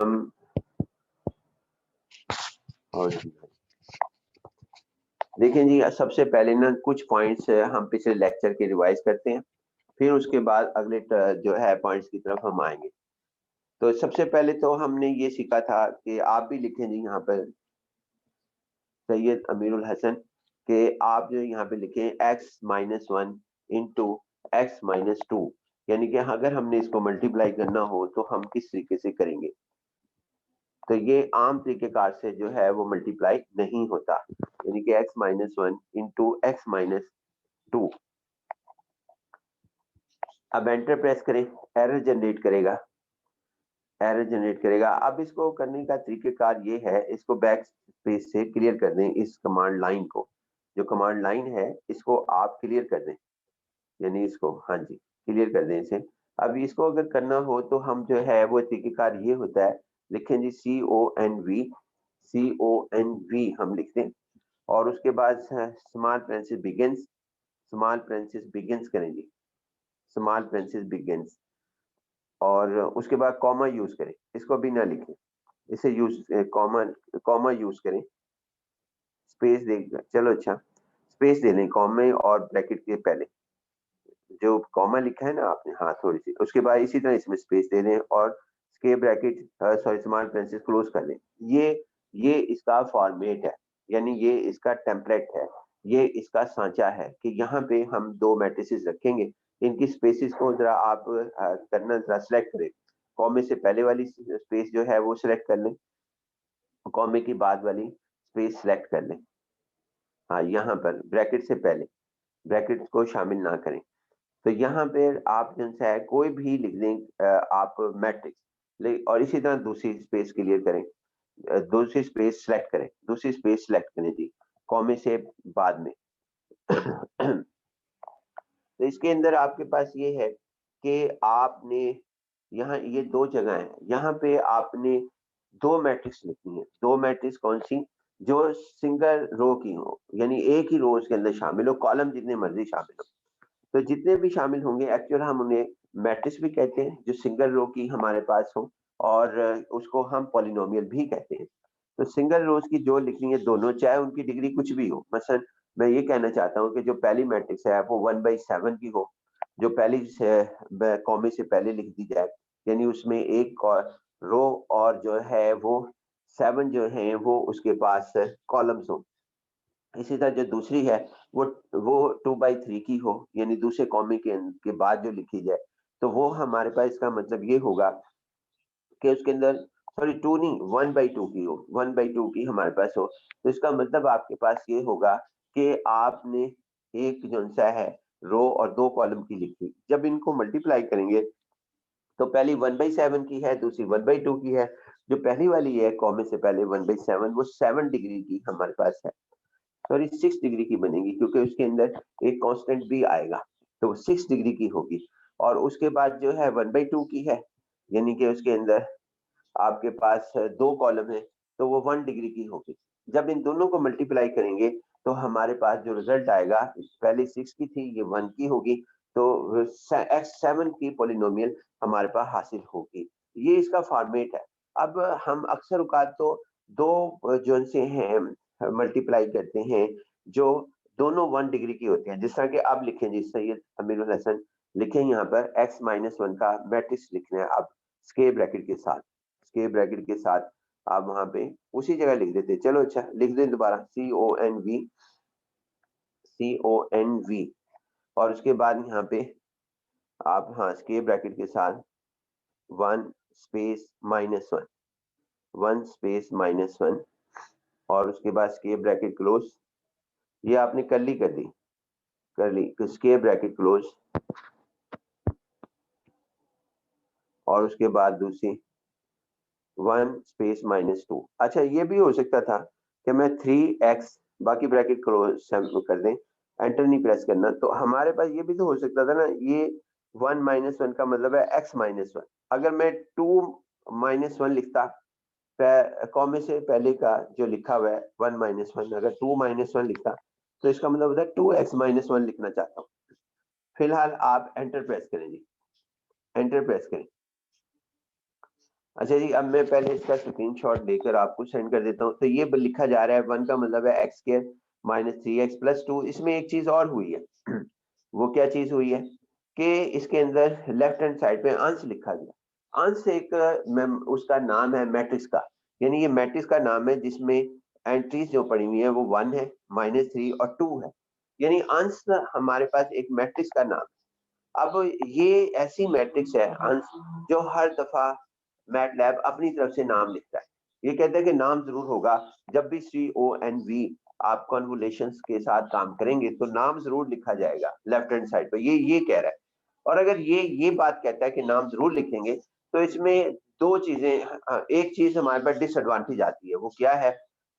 हम और देखें जी, सबसे पहले ना कुछ पॉइंट्स हम पिछले लेक्चर के रिवाइज करते हैं, फिर उसके बाद अगले जो है पॉइंट्स की तरफ हम आएंगे। तो सबसे पहले तो हमने ये सीखा था कि आप भी लिखें जी यहाँ पर सैयद अमीरुल हसन कि आप जो यहाँ पे लिखें x-1 इंटू x-2, यानी कि अगर हमने इसको मल्टीप्लाई करना हो तो हम किस तरीके से करेंगे। तो ये आम तरीकेकार से जो है वो मल्टीप्लाई नहीं होता, यानी कि x-1 इंटू x-2। अब एंटर प्रेस करें, एरर जनरेट करेगा। अब इसको करने का तरीकेकार ये है, इसको बैक स्पेस से क्लियर कर दें इस कमांड लाइन को, जो कमांड लाइन है इसको आप क्लियर कर दें, यानी इसको, हाँ जी, क्लियर कर दें इसे। अब इसको अगर करना हो तो हम जो है वो तरीकेकार ये होता है, लिखें जी CONV हम लिखते हैं, और उसके बाद स्मॉल पेरेंथेसिस बिगिंस करेंगे, स्मॉल पेरेंथेसिस बिगिंस, और उसके बाद कॉमा यूज करें, इसको भी ना लिखें, इसे कॉमा यूज करें, स्पेस दे, चलो अच्छा स्पेस दे लें कॉमा और ब्रैकेट के पहले जो कॉमा लिखा है ना आपने, हाँ थोड़ी सी, उसके बाद इसी तरह इसमें स्पेस दे दें और escape bracket small parenthesis close कर लें। ये इसका फॉर्मेट है, यानी ये इसका टेम्पलेट है, ये इसका सांचा है कि यहाँ पे हम दो मैट्रिसेस रखेंगे, इनकी स्पेसिस को जरा आप करना जरा सेलेक्ट करें, कॉमे से पहले वाली स्पेस जो है वो सिलेक्ट कर लें, कॉमे की बाद वाली स्पेस सिलेक्ट कर लें, हाँ यहाँ पर ब्रैकेट से पहले, ब्रैकेट को शामिल ना करें। तो यहाँ पे आप जो है कोई भी लिख दें आप मैट्रिक्स, और इसी तरह दूसरी स्पेस क्लियर करें, दूसरी स्पेस सेलेक्ट करें जी, कॉमे से बाद में। तो इसके अंदर आपके पास ये है कि आपने यहाँ ये दो जगह है, यहाँ पे आपने दो मैट्रिक्स लिखनी है, दो मैट्रिक्स कौन सी, जो सिंगल रो की हो, यानी एक ही रो के अंदर शामिल हो, कॉलम जितने मर्जी शामिल हो, तो जितने भी शामिल होंगे एक्चुअल हम उन्हें मैट्रिक्स भी कहते हैं, जो सिंगल रो की हमारे पास हो, और उसको हम पॉलिनोमियल भी कहते हैं। तो सिंगल रोज की जो लिखनी है दोनों, चाहे उनकी डिग्री कुछ भी हो, मसलन मैं ये कहना चाहता हूँ कि जो पहली मैट्रिक्स है वो 1/7 की हो, जो पहली कॉमे से पहले लिख दी जाए, यानी उसमें एक रो और जो है वो 7 जो है वो उसके पास कॉलम्स हो। इसी तरह जो दूसरी है वो 2/3 की हो, यानी दूसरे कॉमे के बाद जो लिखी जाए, तो वो हमारे पास, इसका मतलब ये होगा कि उसके अंदर, सॉरी 2 नहीं, 1/2 की हो, 1/2 की हमारे पास हो, तो इसका मतलब आपके पास ये होगा कि आपने एक जो सा है रो और दो कॉलम की लिखी, जब इनको मल्टीप्लाई करेंगे तो पहली 1/7 की है, दूसरी 1/2 की है, जो पहली वाली है कॉमे से पहले 1/7, वो 7 डिग्री की हमारे पास है, सॉरी 6 डिग्री की बनेगी, क्योंकि उसके अंदर एक कांस्टेंट भी आएगा, तो वो 6 डिग्री की होगी। और उसके बाद जो है 1/2 की है, यानी कि उसके अंदर आपके पास दो कॉलम है, तो वो 1 डिग्री की होगी। जब इन दोनों को मल्टीप्लाई करेंगे तो हमारे पास जो रिजल्ट आएगा, पहले 6 की थी, ये 1 की होगी, तो x7 की पॉलिनोमियल हमारे पास हासिल होगी। ये इसका फॉर्मेट है। अब हम अक्सर औकात तो दो जो से हैं मल्टीप्लाई करते हैं जो दोनों 1 डिग्री की होती हैं, जिस तरह के आप लिखें जी सैयद अमीरुल हसन, लिखें यहाँ पर x-1 का मैट्रिक्स लिखना है, आप स्क्वायर ब्रैकेट के साथ, स्क्वायर ब्रैकेट के साथ आप वहां पे उसी जगह लिख देते, चलो अच्छा लिख दें दोबारा CONV, और उसके बाद यहाँ पे आप, हाँ स्क्वायर ब्रैकेट के साथ 1 स्पेस -1, 1 स्पेस -1, और उसके बाद स्क्वायर ब्रैकेट क्लोज, ये आपने कर्ली कर दी, स्क्वायर ब्रैकेट क्लोज, और उसके बाद दूसरी 1 स्पेस -2। अच्छा ये भी हो सकता था कि मैं 3x, बाकी ब्रैकेट क्लोज कर दें, एंटर नहीं प्रेस करना, तो हमारे पास ये भी तो हो सकता था ना, ये 1 - 1 का मतलब है x-1, अगर मैं 2 - 1 लिखता, कॉमे से पहले का जो लिखा हुआ है 1 - 1, अगर 2 - 1 लिखता तो इसका मतलब होता है 2x-1 लिखना चाहता हूँ। फिलहाल आप एंटर प्रेस करें जी, एंटर प्रेस करें, अच्छा जी, अब मैं पहले इसका स्क्रीनशॉट लेकर आपको सेंड कर देता हूँ। तो ये लिखा जा रहा है 1 का मतलब है एक्स स्क्वायर माइनस 3x+2। इसमें एक चीज और हुई है वो क्या चीज हुई है कि इसके अंदर लेफ्ट हैंड साइड पे अंश लिखा गया। अंश एक उसका नाम है मैट्रिक्स का, यानी ये मैट्रिक्स का नाम है जिसमें एंट्रीज जो पड़ी हुई है वो 1 है, -3 और 2 है, यानी अंश हमारे पास एक मैट्रिक्स का नाम। अब ये ऐसी मैट्रिक्स है अंश जो हर दफा मैटलैब अपनी तरफ से नाम लिखता है। ये कहता है कि नाम जरूर होगा, जब भी CONV आप कॉन्वोल्यूशंस के साथ काम करेंगे तो नाम जरूर लिखा जाएगा लेफ्ट हैंड साइड पर, ये कह रहा है। और अगर ये बात कहता है कि नाम जरूर लिखेंगे तो इसमें दो चीजें, एक चीज हमारे पास डिसएडवांटेज आती है, वो क्या है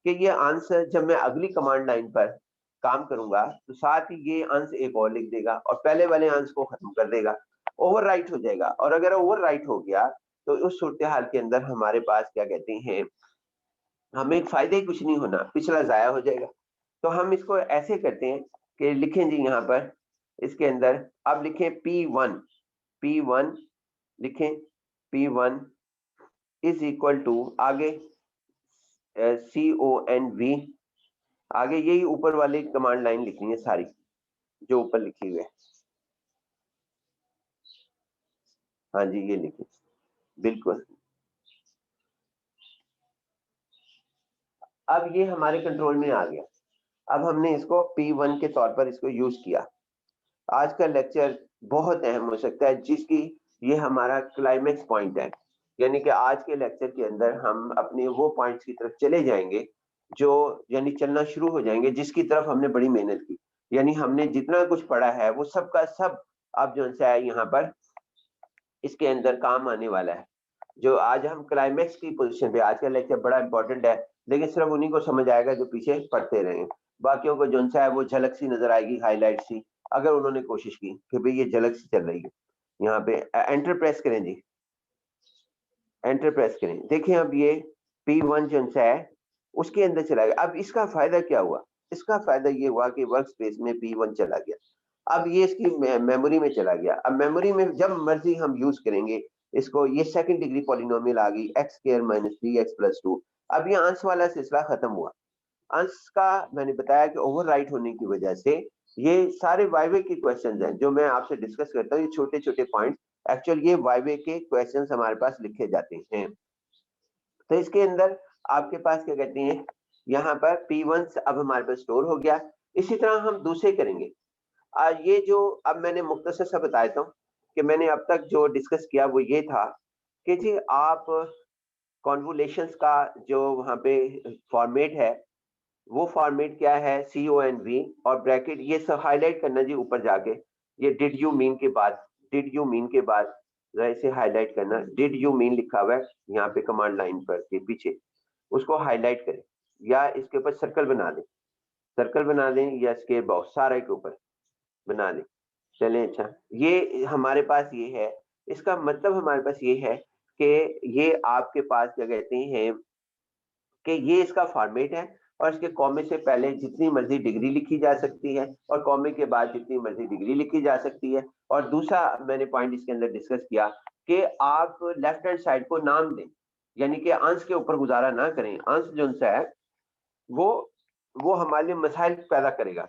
कि ये आंसर जब मैं अगली कमांड लाइन पर काम करूंगा तो साथ ही ये अंश एक और लिख देगा और पहले वाले अंश को खत्म कर देगा, ओवरराइट हो जाएगा। और अगर ओवरराइट हो गया तो उस सूरत हाल के अंदर हमारे पास क्या कहते हैं, हमें फायदा ही कुछ नहीं होना, पिछला जाया हो जाएगा। तो हम इसको ऐसे करते हैं कि लिखें जी यहाँ पर इसके अंदर, अब लिखें P1 लिखें, P1 इज इक्वल टू आगे CONV, आगे यही ऊपर वाली कमांड लाइन लिखनी है सारी जो ऊपर लिखी हुई है। हाँ जी ये लिखिए, बिल्कुल। अब ये हमारे कंट्रोल में आ गया। अब हमने इसको P1 के तौर पर इसको यूज किया। आज का लेक्चर बहुत अहम हो सकता है जिसकी ये हमारा क्लाइमेक्स पॉइंट है, यानी कि आज के लेक्चर के अंदर हम अपने वो पॉइंट्स की तरफ चले जाएंगे जो, यानी चलना शुरू हो जाएंगे जिसकी तरफ हमने बड़ी मेहनत की, यानी हमने जितना कुछ पढ़ा है वो सब का सब अब जो है यहाँ पर इसके अंदर काम आने वाला है। जो आज हम क्लाइमेक्स की पोजीशन पे, आज का लेक्चर बड़ा इंपॉर्टेंट है, लेकिन सिर्फ उन्हीं को समझ आएगा जो पीछे पढ़ते रहे। बाकियों को जो है वो झलक सी नजर आएगी, हाईलाइट सी, अगर उन्होंने कोशिश की कि भाई ये झलक सी चल रही है। यहाँ पे एंटर प्रेस करें जी, एंटर प्रेस करें, देखिए अब ये P1 जो है उसके अंदर चला गया। अब इसका फायदा क्या हुआ, इसका फायदा ये हुआ कि वर्क स्पेस में P1 चला गया। अब ये इसकी मेमोरी में चला गया। अब मेमोरी में जब मर्जी हम यूज करेंगे इसको, ये सेकंड डिग्री पॉलिनोमियल आ गई एक्स स्क्वायर माइनस 3x+2। अब ये अंश वाला सिलसिला खत्म हुआ। अंश का मैंने बताया कि ओवरराइट होने की वजह से ये सारे वाइवे के क्वेश्चंस हैं जो मैं आपसे डिस्कस करता हूँ, ये छोटे छोटे पॉइंट एक्चुअल ये वाइवे के क्वेश्चंस हमारे पास लिखे जाते हैं। तो इसके अंदर आपके पास क्या कहते हैं, यहाँ पर P1 अब हमारे पास स्टोर हो गया। इसी तरह हम दूसरे करेंगे। ये जो अब मैंने मुख्तसर सा बताया था कि मैंने अब तक जो डिस्कस किया वो ये था कि जी आप कॉन्वोल्यूशंस का जो वहाँ पे फॉर्मेट है, वो फॉर्मेट क्या है, CONV और ब्रैकेट, ये सब हाईलाइट करना जी ऊपर जाके। ये डिड यू मीन के बाद, डिड यू मीन के बाद जरा इसे हाईलाइट करना, डिड यू मीन लिखा हुआ है यहाँ पे कमांड लाइन पर के पीछे, उसको हाईलाइट करें या इसके ऊपर सर्कल बना दें, सर्कल बना दें या इसके बहुत सारे के ऊपर बना दें। चलें, अच्छा ये हमारे पास ये है, इसका मतलब हमारे पास ये है कि ये आपके पास क्या कहते हैं कि ये इसका फॉर्मेट है और इसके कॉमे से पहले जितनी मर्जी डिग्री लिखी जा सकती है और कॉमे के बाद जितनी मर्जी डिग्री लिखी जा सकती है। और दूसरा मैंने पॉइंट इसके अंदर डिस्कस किया कि आप लेफ्ट हैंड साइड को नाम दें, यानी कि अंश के ऊपर गुजारा ना करें। अंश जो है वो वो हमारे लिए मसाइल पैदा करेगा,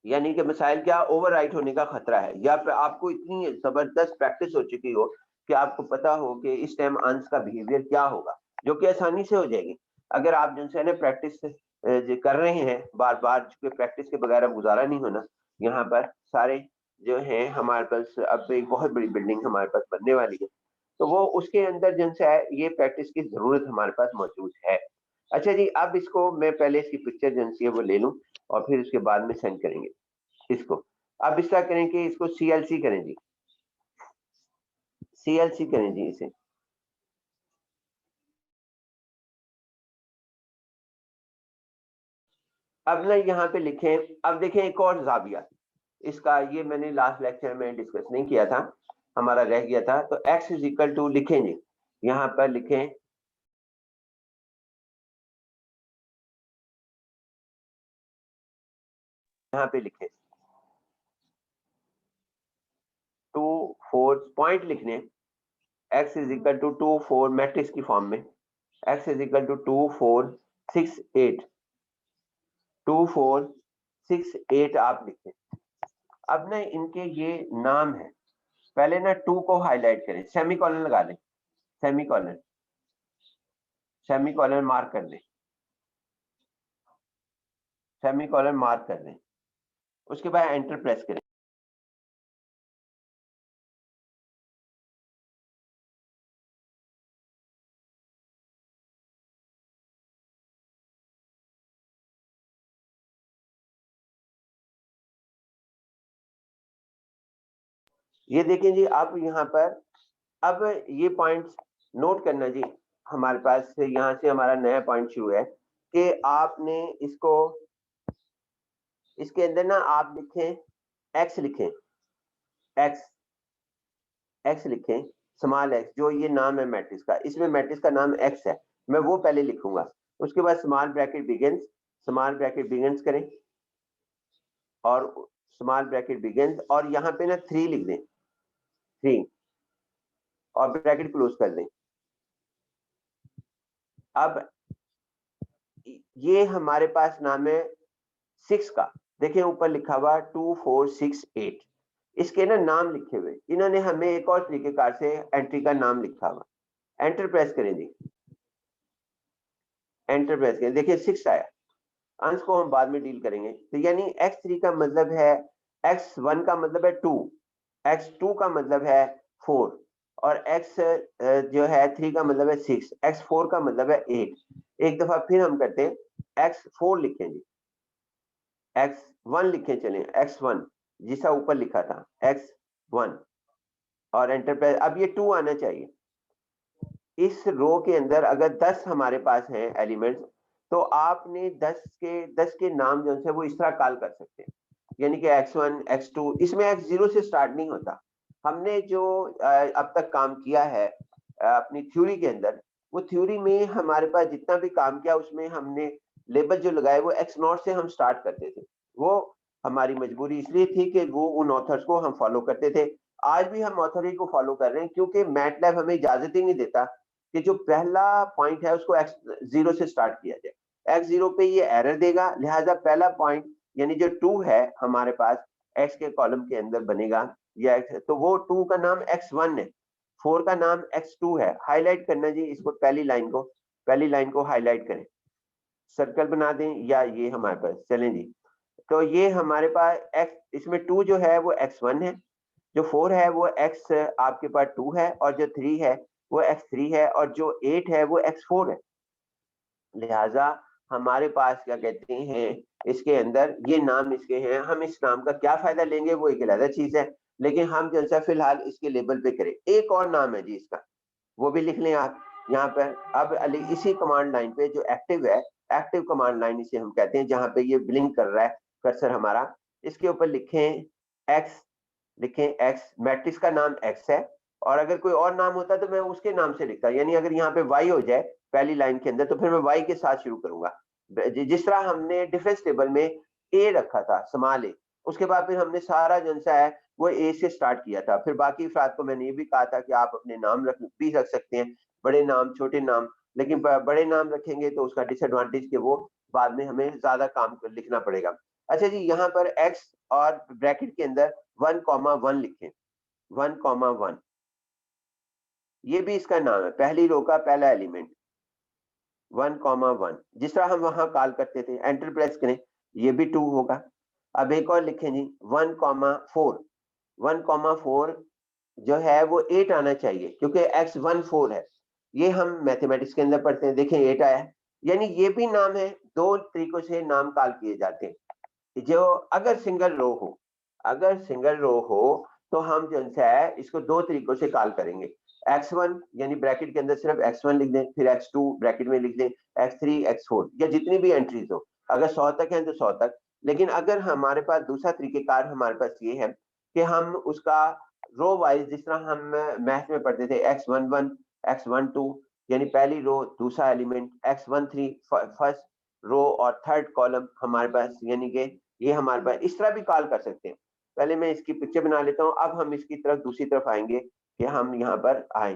यानी कि मिसाइल क्या, ओवरराइट होने का खतरा है, या फिर आपको इतनी जबरदस्त प्रैक्टिस हो चुकी हो कि आपको पता हो कि इस टाइम अंश का बिहेवियर क्या होगा, जो कि आसानी से हो जाएगी अगर आप जिनसे ना प्रैक्टिस कर रहे हैं बार बार, चूंकि प्रैक्टिस के बगैर अब गुजारा नहीं होना। यहाँ पर सारे जो है हमारे पास अब एक बहुत बड़ी बिल्डिंग हमारे पास बनने वाली है, तो वो उसके अंदर जिनसे है ये प्रैक्टिस की जरूरत हमारे पास मौजूद है। अच्छा जी, अब इसको मैं पहले इसकी पिक्चर जिनसी है वो ले लूं और फिर उसके बाद में सेंड करेंगे इसको। अब इस तरह करें कि इसको CLC करें जी, CLC करें जी इसे। अब ना यहाँ पे लिखें, अब देखें एक और जाविया इसका, ये मैंने लास्ट लेक्चर में डिस्कस नहीं किया था, हमारा रह गया था। तो x इज इक्वल टू लिखें जी, यहाँ पर लिखें यहाँ पे लिखें 2 4 पॉइंट लिखने, x is equal to 2 4 matrix की फॉर्म में, x इज इक्वल टू 2 4 6 8, 2 4 6 8 आप लिखें। अब ना इनके ये नाम है, पहले ना 2 को हाईलाइट करें, सेमीकोलन लगा लें, सेमीकोलन, सेमीकोलन मार्क कर दें, सेमीकोलन मार्क कर दें, उसके बाद एंटर प्रेस करें। ये देखें जी, अब यहाँ पर अब ये पॉइंट्स नोट करना जी, हमारे पास से यहाँ से हमारा नया पॉइंट शुरू है कि आपने इसको, इसके अंदर ना आप लिखें x, लिखें x, x लिखें, स्मॉल x, जो ये नाम है मैट्रिक्स का, इसमें मैट्रिक्स का नाम x है, मैं वो पहले लिखूंगा। उसके बाद small bracket begins, small bracket begins करें और स्मॉल ब्रैकेट बिगिंस, और यहाँ पे ना 3 लिख दें, 3, और ब्रैकेट क्लोज कर दें। अब ये हमारे पास नाम है 6 का, देखें ऊपर लिखा हुआ 2 4 6 8, इसके ना नाम लिखे हुए, इन्होंने हमें एक और तरीकेकार से एंट्री का नाम लिखा हुआ। एंटर प्रेस करें जी, एंटर प्रेस करें, देखिए 6 आया। अंश को हम बाद में डील करेंगे। तो यानी x3 का मतलब है, x1 का मतलब है 2, x2 का मतलब है 4, और x जो है 3 का मतलब है 6, x4 का मतलब है 8। एक दफा फिर हम करते हैं, x4 लिखें जी, x1 लिखें, चलें x1 जिसा ऊपर लिखा था x1, और एंटर प्रेस। अब ये 2 आना चाहिए। इस रो के अंदर अगर 10 हमारे पास हैं एलिमेंट्स, तो आपने 10 के नाम जो है वो इस तरह कॉल कर सकते हैं, यानी कि x1 x2, इसमें x0 से स्टार्ट नहीं होता। हमने जो अब तक काम किया है अपनी थ्योरी के अंदर, वो थ्योरी में हमारे पास जितना भी काम किया उसमें हमने लेबल जो लगाए वो x0 से हम स्टार्ट करते थे। वो हमारी मजबूरी इसलिए थी कि वो उन ऑथर्स को हम फॉलो करते थे। आज भी हम ऑथोरिटी को फॉलो कर रहे हैं, क्योंकि मैटलैब हमें इजाजत ही नहीं देता कि जो पहला पॉइंट है उसको x0 से स्टार्ट किया जाए। x0 पे ये एरर देगा, लिहाजा पहला पॉइंट यानी जो 2 है हमारे पास x के कॉलम के अंदर बनेगा, या x, तो वो 2 का नाम x1 है, 4 का नाम x2 है। हाईलाइट करना जी इसको, पहली लाइन को, पहली लाइन को हाईलाइट करें, सर्कल बना दें, या ये हमारे पास चलें जी। तो ये हमारे पास x, इसमें 2 जो है वो x1 है, जो 4 है वो x आपके पास 2 है, और जो 3 है वो x3 है, और जो 8 है वो x4 है। लिहाजा हमारे पास क्या कहते हैं, इसके अंदर ये नाम इसके हैं। हम इस नाम का क्या फायदा लेंगे वो एक अलग चीज है, लेकिन हम जैसा फिलहाल इसके लेबल पे करें। एक और नाम है जी इसका, वो भी लिख लें आप यहाँ पर। अब इसी कमांड लाइन पे जो एक्टिव है, एक्टिव कमांड लाइन इसे हम कहते हैं, जहां पे ये ब्लिंक कर रहा है कर्सर हमारा, इसके ऊपर लिखें x, लिखें x, मैट्रिक्स का नाम x है, और अगर कोई और नाम होता तो मैं उसके नाम से लिखता, यानी अगर यहाँ पे y हो जाए पहली लाइन के अंदर, तो फिर मैं y के साथ शुरू करूंगा। जिस तरह हमने डिफरेंस टेबल में a रखा था, स्मॉल a, उसके बाद फिर हमने सारा जो है वो a से स्टार्ट किया था। फिर बाकी अफराद को मैंने ये भी कहा था कि आप अपने नाम भी रख सकते हैं, बड़े नाम छोटे नाम, लेकिन बड़े नाम रखेंगे तो उसका डिसएडवांटेज के वो बाद में हमें ज्यादा काम लिखना पड़ेगा। अच्छा जी, यहाँ पर x और ब्रैकेट के अंदर 1,1 लिखें, 1,1, ये भी इसका नाम है, पहली रो का पहला एलिमेंट 1,1, जिस तरह हम वहां कॉल करते थे। एंटर प्रेस करें, ये भी 2 होगा। अब एक और लिखें जी 1,4, 1,4 जो है वो 8 आना चाहिए, क्योंकि x1 4 है। ये हम मैथमेटिक्स के अंदर पढ़ते हैं, देखें 8 आया। यानी ये भी नाम है, दो तरीकों से नाम कॉल किए जाते हैं। जो अगर सिंगल रो हो, अगर सिंगल रो हो तो हम जो है इसको दो तरीकों से कॉल करेंगे। x1 यानी ब्रैकेट के अंदर सिर्फ x1 लिख दें, फिर x2 ब्रैकेट में लिख दें, x3 x4, या जितनी भी एंट्रीज हो, अगर 100 तक है तो 100 तक। लेकिन अगर हमारे पास दूसरा तरीकेकार हमारे पास ये है कि हम उसका रो वाइज, जिस तरह हम मैथ में पढ़ते थे x11 x12, यानी पहली रो दूसरा एलिमेंट, x13 फर्स्ट रो और थर्ड कॉलम हमारे पास, यानी कि ये हमारे पास इस तरह भी कॉल कर सकते हैं। पहले मैं इसकी पिक्चर बना लेता हूँ, अब हम इसकी तरफ दूसरी तरफ आएंगे कि हम यहाँ पर आए।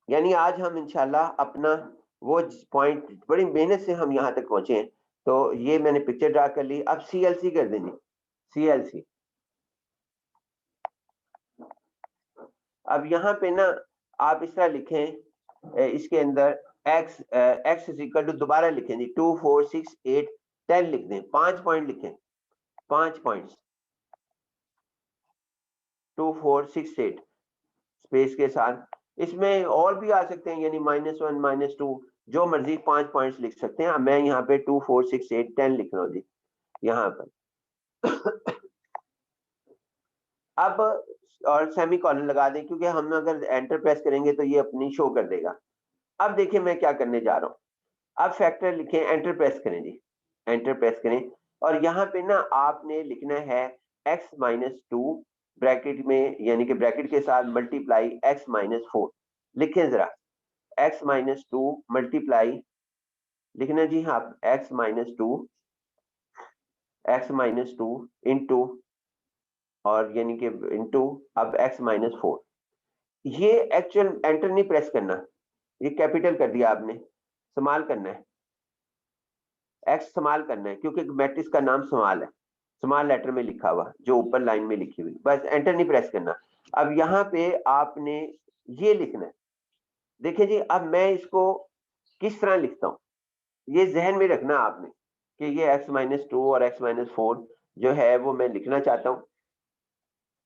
यानी आज हम इंशाल्लाह अपना वो पॉइंट बड़ी मेहनत से हम यहाँ तक पहुंचे हैं। तो ये मैंने पिक्चर ड्रा कर ली। अब CLC कर देंगे, CLC। अब यहाँ पे ना आप इस तरह लिखें, इसके अंदर x इज इक्वल टू, दोबारा लिखें जी, 2 4 6 8 10 लिख दें, 5 पॉइंट लिखें, 5 पॉइंट्स, 2 4 6 8 स्पेस के साथ। इसमें और भी आ सकते हैं, यानी -1 -2 जो मर्जी 5 पॉइंट्स लिख सकते हैं। अब मैं यहाँ पे 2 4 6 8 10 लिख रहा हूँ जी यहाँ पर। अब और सेमी कॉलन लगा दें, क्योंकि हम अगर एंटर प्रेस करेंगे तो ये अपनी शो कर देगा। अब देखिए मैं क्या करने जा रहा हूँ। अब फैक्टर लिखें, एंटर प्रेस करें जी, एंटर प्रेस करें। और यहाँ पे ना आपने लिखना है x-2 ब्रैकेट में, यानी कि ब्रैकेट के साथ मल्टीप्लाई x-4। लिखें जरा, x-2 मल्टीप्लाई, लिखना जी हाँ, x-2 इंटू, और यानी कि इंटू, अब x-4। ये एक्चुअल एंटर नहीं प्रेस करना, ये कैपिटल कर दिया आपने, स्मॉल करना है, एक्स स्मॉल करना है, क्योंकि मैट्रिक्स का नाम स्मॉल है, स्मॉल लेटर में लिखा हुआ जो ऊपर लाइन में लिखी हुई, बस एंटर नहीं प्रेस करना। अब यहाँ पे आपने ये लिखना है। देखिए जी, अब मैं इसको किस तरह लिखता हूँ, ये जहन में रखना आपने कि ये x-2 और x-4 जो है वो मैं लिखना चाहता हूँ।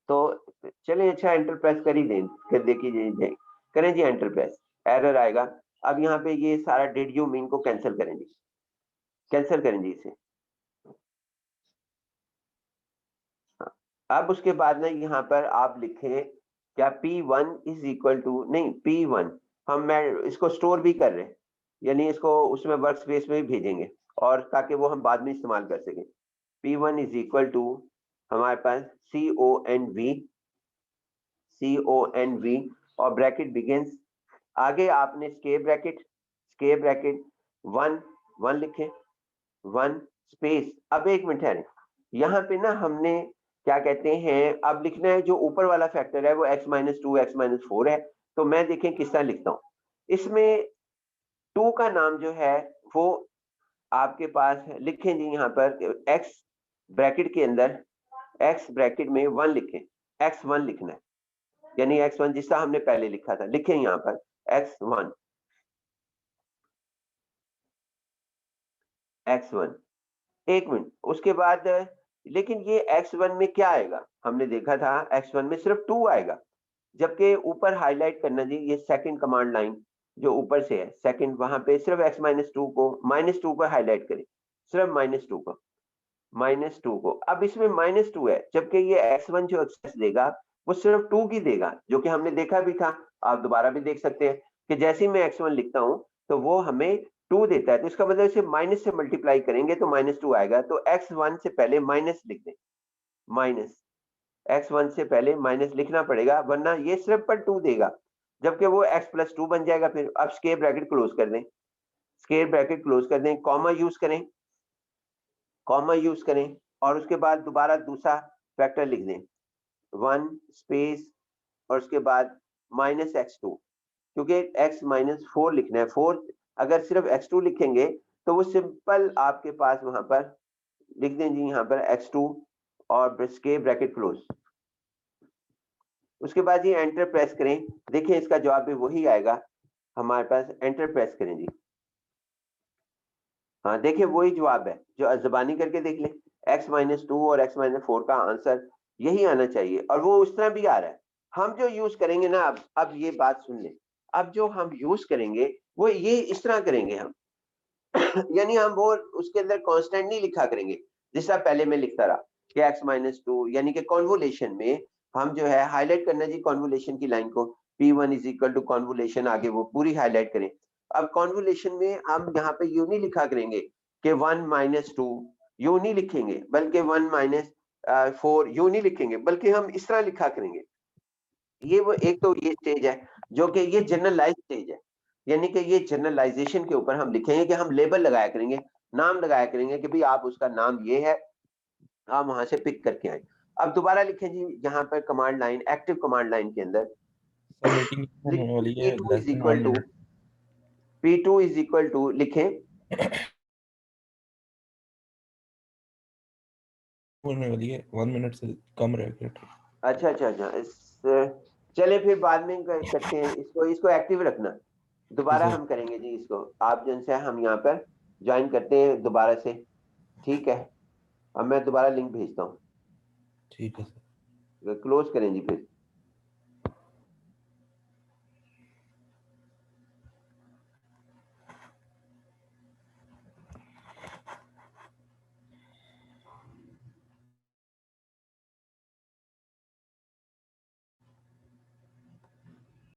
तो चलिए अच्छा, एंटर प्रेस कर ही दें, फिर देखिए, करें जी एंटर प्रेस, एरर आएगा। अब यहाँ पे ये सारा डिड यू मीन को कैंसिल करें जी, कैंसिल करें जी इसे। हाँ। अब उसके बाद ना यहाँ पर आप लिखें क्या, P1 इज इक्वल टू, नहीं P1 हम, मैं इसको स्टोर भी कर रहे हैं, यानी इसको उसमें वर्क स्पेस में भी भेजेंगे, और ताकि वो हम बाद में इस्तेमाल कर सकें। P1 इज इक्वल टू हमारे पास CONV और ब्रैकेट बिगिंस, आगे आपने स्केयर ब्रैकेट 1 1 लिखें, 1 स्पेस। अब एक मिनट है, यहाँ पे ना हमने क्या कहते हैं, अब लिखना है जो ऊपर वाला फैक्टर है वो x-2 x-4 है। तो मैं देखें किस तरह लिखता हूँ। इसमें 2 का नाम जो है वो आपके पास है, लिखें जी यहाँ पर x ब्रैकेट के अंदर, x ब्रैकेट में 1 लिखें, x1 लिखना है, यानी x1 जिसका हमने पहले लिखा था, लिखें यहाँ पर x1, x1। एक मिनट, उसके बाद लेकिन ये x1 में क्या आएगा, हमने देखा था x1 में सिर्फ 2 आएगा, जबकि ऊपर हाईलाइट करना जी, ये सेकंड कमांड लाइन जो ऊपर से है, सेकंड, वहां पे सिर्फ -2 को हाईलाइट करें, सिर्फ -2 को। अब इसमें -2 है, जबकि ये x1 जो एक्सेस देगा वो सिर्फ 2 की देगा, जो कि हमने देखा भी था। आप दोबारा भी देख सकते हैं कि जैसे ही मैं x1 लिखता हूं तो वो हमें 2 देता है, तो इसका मतलब इसे माइनस से मल्टीप्लाई करेंगे तो -2 आएगा। तो x1 से पहले माइनस लिख दें, माइनस, x1 से पहले माइनस लिखना पड़ेगा, वरना ये सिर्फ पर 2 देगा, जबकि वो x+2 बन जाएगा। फिर अब स्क्वायर ब्रैकेट क्लोज कर दें, स्क्वायर ब्रैकेट क्लोज कर दें, कॉमा यूज करें, कॉमा यूज करें, और उसके बाद दोबारा दूसरा फैक्टर लिख दें, 1 स्पेस, और उसके बाद -x2, क्योंकि x-4 लिखना है। 4 अगर सिर्फ x2 लिखेंगे तो वो सिंपल आपके पास वहां पर लिख दें जी, यहाँ पर x2 और स्क्वायर ब्रैकेट क्लोज। उसके बाद ये एंटर प्रेस करें, देखिए इसका जवाब भी वही आएगा हमारे पास, एंटर प्रेस करें जी। हाँ देखिए वही जवाब है, जो ज़बानी करके देख लें, x-2 और x-4 का आंसर यही आना चाहिए, और वो उस तरह भी आ रहा है। हम जो यूज करेंगे ना, अब ये बात सुन लें, अब जो हम यूज करेंगे वो ये इस तरह करेंगे हम, यानी हम वो उसके अंदर कांस्टेंट नहीं लिखा करेंगे, जिस तरह पहले मैं लिखता रहा कि x-2, यानी कि कॉन्वोलेशन में हम जो है हाईलाइट करना जी, कॉन्वोलेशन की लाइन को, P1 इज इक्वल टू कॉन्वोलेशन, आगे वो पूरी हाईलाइट करें। अब कॉन्वोलेशन में हम यहाँ पे यूं नहीं लिखा करेंगे कि 1-2 यूं नहीं लिखेंगे, बल्कि 1-4 यूं नहीं लिखेंगे, बल्कि हम इस तरह लिखा करेंगे। ये वो एक तो ये स्टेज है जो कि ये जनरलाइज स्टेज है, यानी कि ये जनरलाइजेशन के ऊपर हम लिखेंगे कि हम लेबल लगाया करेंगे, नाम लगाया करेंगे कि भाई आप उसका नाम ये है, आप वहां से पिक करके आए। अब दोबारा लिखें जी यहाँ पर command line, active command line के अंदर सर मीटिंग होने वाली है P2 less is than 1 equal to minute. P2 is equal to लिखें। होने वाली है 1 मिनट से कम रह गया। अच्छा अच्छा अच्छा चले फिर बाद में करते हैं इसको, इसको एक्टिव रखना। जी दोबारा सर। हम करेंगे जी इसको। आप जन से हम यहाँ पर ज्वाइन करते हैं दोबारा से। ठीक है, अब मैं दोबारा लिंक भेजता हूँ। ठीक है सर। क्लोज करें जी फिर।